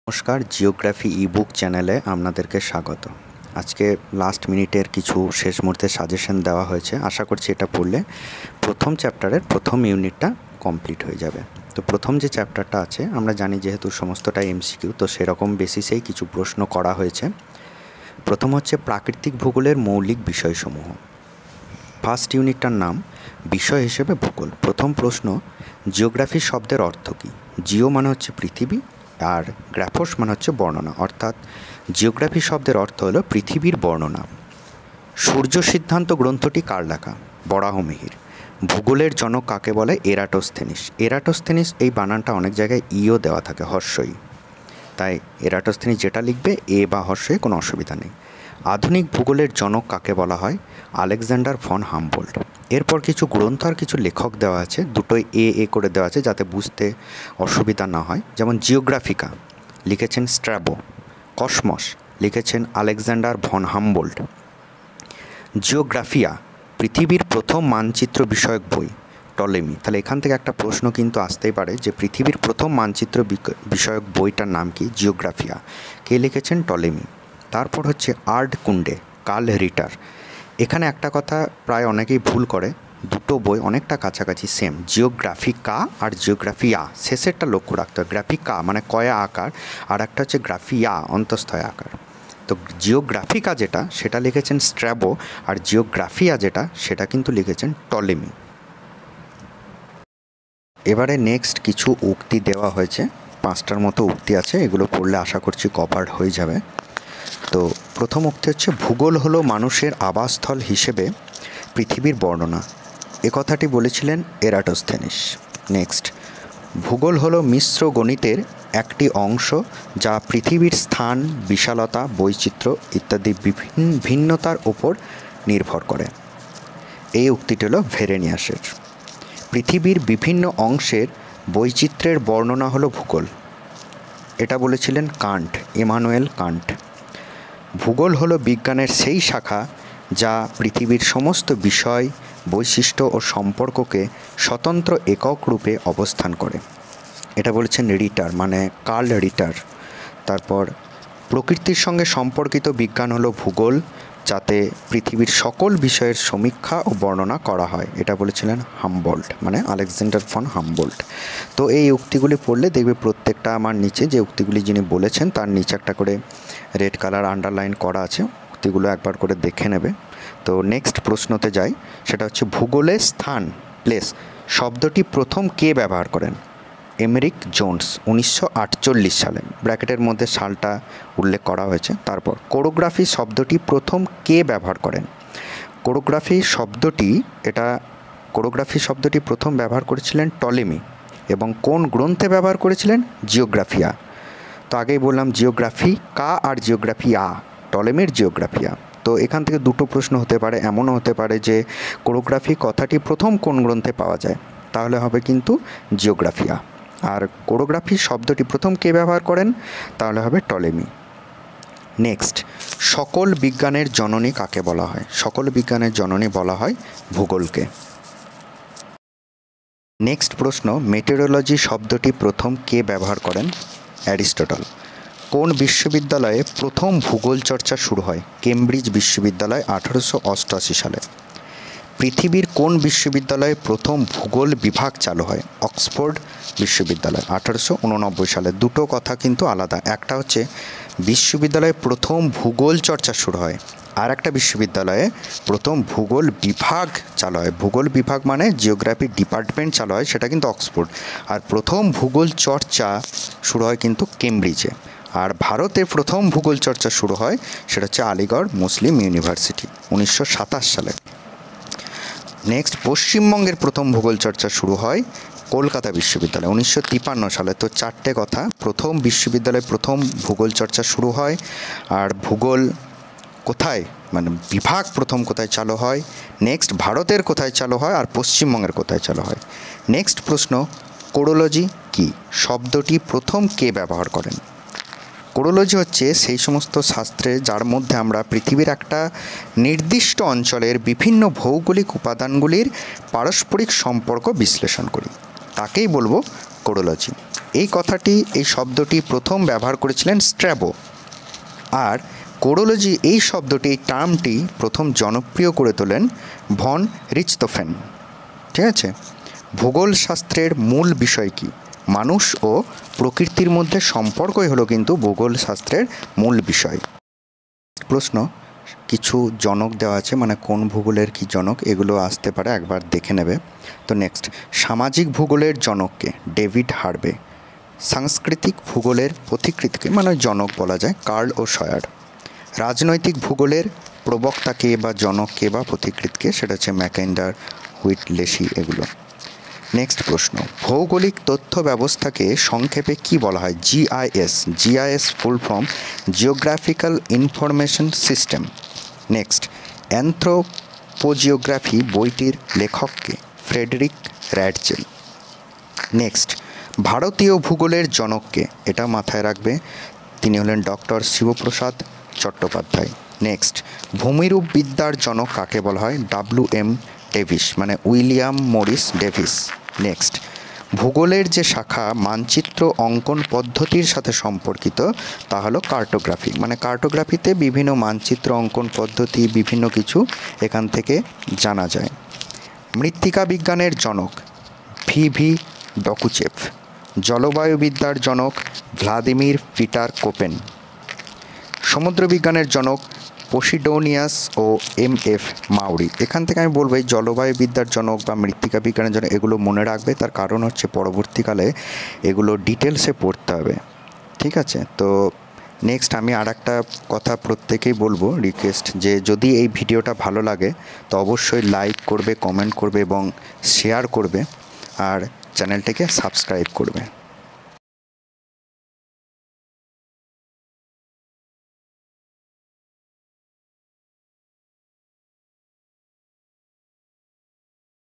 নমস্কার, geography ebook চ্যানেলে আপনাদেরকে স্বাগত। আজকে লাস্ট মিনিটের কিছু শেষ মুহূর্তের সাজেশন দেওয়া হয়েছে। আশা করছি এটা পড়লে প্রথম চ্যাপ্টারের প্রথম ইউনিটটা কমপ্লিট হয়ে যাবে। তো প্রথম যে চ্যাপ্টারটা আছে, আমরা জানি যেহেতু সমস্তটাই এমসিকিউ, তো সেরকম বেসিসেই কিছু প্রশ্ন করা হয়েছে। প্রথম হচ্ছে প্রাকৃতিক ভূগোলের মৌলিক বিষয়সমূহ। ফার্স্ট ইউনিটটার নাম বিষয় হিসেবে ভূগোল। প্রথম প্রশ্ন, জিওগ্রাফি শব্দের অর্থ কী? জিও মানে হচ্ছে পৃথিবী, আর গ্রাফোস মানে হচ্ছে বর্ণনা, অর্থাৎ জিওগ্রাফি শব্দের অর্থ হলো পৃথিবীর বর্ণনা। সূর্য সিদ্ধান্ত গ্রন্থটি কার লেখা? বরাহমিহির। ভূগোলের জনক কাকে বলে? এরাটোস্থেনিস। এরাটোস্থেনিস এই বানানটা অনেক জায়গায় ইও দেওয়া থাকে, হর্ষই, তাই এরাটোস্থেনিস যেটা লিখবে এ বা হর্ষে কোনো অসুবিধা নেই। আধুনিক ভূগোলের জনক কাকে বলা হয়? Alexander von Humboldt. এরপর কিছু গ্রন্থ আর কিছু লেখক দেওয়া আছে, দুটোই এ করে দেওয়া আছে যাতে বুঝতে অসুবিধা না হয়। যেমন জিওগ্রাফিকা লিখেছেন স্ট্র্যাবো, কসমস লিখেছেন আলেকজান্ডার ভন হামবোল্ট, জিওগ্রাফিয়া পৃথিবীর প্রথম মানচিত্র বিষয়ক বই টলেমি। তাহলে এখান থেকে একটা প্রশ্ন কিন্তু আসতেই পারে যে পৃথিবীর প্রথম মানচিত্র বিষয়ক বইটার নাম কি? জিওগ্রাফিয়া। কে লিখেছেন? টলেমি। তারপর হচ্ছে আর্ড কুন্ডে, কার্ল রিটার। এখানে একটা কথা প্রায় অনেকেই ভুল করে, দুটো বই অনেকটা কাছাকাছি সেম, জিওগ্রাফিকা আর জিওগ্রাফিয়া, শেষেরটা লক্ষ্য রাখতে হয়। গ্রাফিকা মানে কয়া আকার, আর একটা হচ্ছে গ্রাফিয়া অন্তঃস্থয় আকার। তো জিওগ্রাফিকা যেটা সেটা লিখেছেন স্ট্র্যাবো, আর জিওগ্রাফিয়া যেটা সেটা কিন্তু লিখেছেন টলেমি। এবারে নেক্সট কিছু উক্তি দেওয়া হয়েছে, 5টার মতো উক্তি আছে, এগুলো পড়লে আশা করছি কভার্ড হয়ে যাবে। তো প্রথম উক্তি হচ্ছে ভূগোল হলো মানুষের আবাসস্থল হিসেবে পৃথিবীর বর্ণনা। এ কথাটি বলেছিলেন এরাটোস্থেনিস। নেক্সট, ভূগোল হলো মিশ্র গণিতের একটি অংশ যা পৃথিবীর স্থান, বিশালতা, বৈচিত্র্য ইত্যাদি ভিন্নতার ওপর নির্ভর করে। এই উক্তিটি হলো ভেরেনিয়াসের। পৃথিবীর বিভিন্ন অংশের বৈচিত্র্যের বর্ণনা হলো ভূগোল। এটা বলেছিলেন কান্ট, ইমানুয়েল কান্ট। ভূগোল হলো বিজ্ঞানের সেই শাখা যা পৃথিবীর সমস্ত বিষয়, বৈশিষ্ট্য ও সম্পর্ককে স্বতন্ত্র একক রূপে অবস্থান করে। এটা বলেছেন রিটার, মানে কার্ল রিটার। তারপর প্রকৃতির সঙ্গে সম্পর্কিত বিজ্ঞান হলো ভূগোল, যাতে পৃথিবীর সকল বিষয়ের সমীক্ষা ও বর্ণনা করা হয়। এটা বলেছিলেন হামবোল্ট, মানে আলেকজান্ডার ফন হামবোল্ট। তো এই উক্তিগুলি পড়লে দেখবে প্রত্যেকটা আমার নিচে যে উক্তিগুলি যিনি বলেছেন তার নিচে একটা করে রেড কালার আন্ডারলাইন করা আছে, উক্তিগুলো একবার করে দেখে নেবে। তো নেক্সট প্রশ্নতে যাই, সেটা হচ্ছে ভূগোলের স্থান, প্লেস শব্দটি প্রথম কে ব্যবহার করেন? এমেরিক জোন্স, 1948 সালে, ব্র্যাকেটের মধ্যে সালটা উল্লেখ করা হয়েছে। তারপর কোরিওগ্রাফি শব্দটি প্রথম কে ব্যবহার করেন? কোরিওগ্রাফি শব্দটি প্রথম ব্যবহার করেছিলেন টলেমি, এবং কোন গ্রন্থে ব্যবহার করেছিলেন? জিওগ্রাফিয়া। তো আগেই বললাম জিওগ্রাফিকা আর জিওগ্রাফিয়া, টলেমির জিওগ্রাফিয়া। তো এখান থেকে দুটো প্রশ্ন হতে পারে, এমনও হতে পারে যে কোরিওগ্রাফি কথাটি প্রথম কোন গ্রন্থে পাওয়া যায়, তাহলে হবে কিন্তু জিওগ্রাফিয়া। আর কোরিওগ্রাফি শব্দটি প্রথম কে ব্যবহার করেন, তাহলে হবে টলেমি। নেক্সট, সকল বিজ্ঞানের জননী কাকে বলা হয়? সকল বিজ্ঞানের জননী বলা হয় ভূগোলকে। নেক্সট প্রশ্ন, মেটেরোলজি শব্দটি প্রথম কে ব্যবহার করেন? অ্যারিস্টটল। কোন বিশ্ববিদ্যালয়ে প্রথম ভূগোল চর্চা শুরু হয়? কেমব্রিজ বিশ্ববিদ্যালয়, 1888 সালে। পৃথিবীর কোন বিশ্ববিদ্যালয়ে প্রথম ভূগোল বিভাগ চালু হয়? অক্সফোর্ড বিশ্ববিদ্যালয়, 1889 সালে। দুটো কথা কিন্তু আলাদা, একটা হচ্ছে বিশ্ববিদ্যালয়ে প্রথম ভূগোল চর্চা শুরু হয়, আর একটা বিশ্ববিদ্যালয়ে প্রথম ভূগোল বিভাগ চালু হয়। ভূগোল বিভাগ মানে জিওগ্রাফি ডিপার্টমেন্ট চালু হয়, সেটা কিন্তু অক্সফোর্ড। আর প্রথম ভূগোল চর্চা শুরু হয় কিন্তু কেমব্রিজে। আর ভারতে প্রথম ভূগোল চর্চা শুরু হয় সেটা হচ্ছে আলিগড় মুসলিম ইউনিভার্সিটি, 1927 সালে। নেক্সট, পশ্চিমবঙ্গের প্রথম ভূগোল চর্চা শুরু হয় কলকাতা বিশ্ববিদ্যালয়, 1953 সালে। তো চারটে কথা, প্রথম বিশ্ববিদ্যালয়ে প্রথম ভূগোল চর্চা শুরু হয়, আর ভূগোল কোথায় মানে বিভাগ প্রথম কোথায় চালু হয়, নেক্সট ভারতের কোথায় চালু হয়, আর পশ্চিমবঙ্গের কোথায় চালু হয়। নেক্সট প্রশ্ন, কোরিওলজি কি শব্দটি প্রথম কে ব্যবহার করেন? কোরিওলজি হচ্ছে সেই সমস্ত শাস্ত্রে যার মধ্যে আমরা পৃথিবীর একটা নির্দিষ্ট অঞ্চলের বিভিন্ন ভৌগোলিক উপাদানগুলির পারস্পরিক সম্পর্ক বিশ্লেষণ করি, তাকেই বলবো কোরিওলজি। এই শব্দটি প্রথম ব্যবহার করেছিলেন স্ট্র্যাবো। আর কোরোলজি এই শব্দটি, এই টার্মটি প্রথম জনপ্রিয় করে তোলেন ভন রিচতোফেন। ঠিক আছে। ভূগোল শাস্ত্রের মূল বিষয় কি? মানুষ ও প্রকৃতির মধ্যে সম্পর্কই হলো কিন্তু ভূগোল শাস্ত্রের মূল বিষয়। প্রশ্ন, কিছু জনক দেওয়া আছে, মানে কোন ভূগোলের কি জনক, এগুলো আসতে পারে, একবার দেখে নেবে। তো নেক্সট, সামাজিক ভূগোলের জনককে? David Harvey. সাংস্কৃতিক ভূগোলের পথিকৃৎকে, মানে জনক বলা যায়, কার্ল ও সয়ার। রাজনৈতিক ভূগোলের প্রবক্তাকে বা জনককে বা পথিকৃৎকে? সেটা হচ্ছে ম্যাকেন্ডার, হুইটলেসি, এগুলো। নেক্সট প্রশ্ন, ভৌগোলিক তথ্য ব্যবস্থাকে সংক্ষেপে কি বলা হয়? GIS. GIS full form geographical information system. Next, anthropogeography বইটির লেখককে? Frederic Ratzel. নেক্সট, ভারতীয় ভূগোলের জনককে? এটা মাথায় রাখবে, তিনি হলেন ডক্টর শিবপ্রসাদ চট্টোপাধ্যায়। নেক্সট, ভূমিরূপ বিদ্যার জনক কাকে বলা হয়? WM ডেভিস, মানে উইলিয়াম মরিস ডেভিস। নেক্সট, ভূগোলের যে শাখা মানচিত্র অঙ্কন পদ্ধতির সাথে সম্পর্কিত তা হলো কার্টোগ্রাফি, মানে কার্টোগ্রাফিতে বিভিন্ন মানচিত্র অঙ্কন পদ্ধতি, বিভিন্ন কিছু এখান থেকে জানা যায়। মৃত্তিকা বিজ্ঞানের জনক? VV ডকুচেভ। জলবায়ুবিদ্যার জনক? Vladimir Peter Koppen. সমুদ্রবিজ্ঞানের জনক? পসিডোনিয়াস ও MF মাউরি। এখান থেকে আমি বলবো এই জলবায়ুবিদ্যার জনক বা মৃত্তিকা বিজ্ঞানের জনক, এগুলো মনে রাখবে, তার কারণ হচ্ছে পরবর্তীকালে এগুলো ডিটেলসে পড়তে হবে। ঠিক আছে। তো নেক্সট আমি আর একটা কথা প্রত্যেকেই বলবো, রিকোয়েস্ট, যে যদি এই ভিডিওটা ভালো লাগে তো অবশ্যই লাইক করবে, কমেন্ট করবে এবং শেয়ার করবে, আর চ্যানেলটিকে সাবস্ক্রাইব করবে।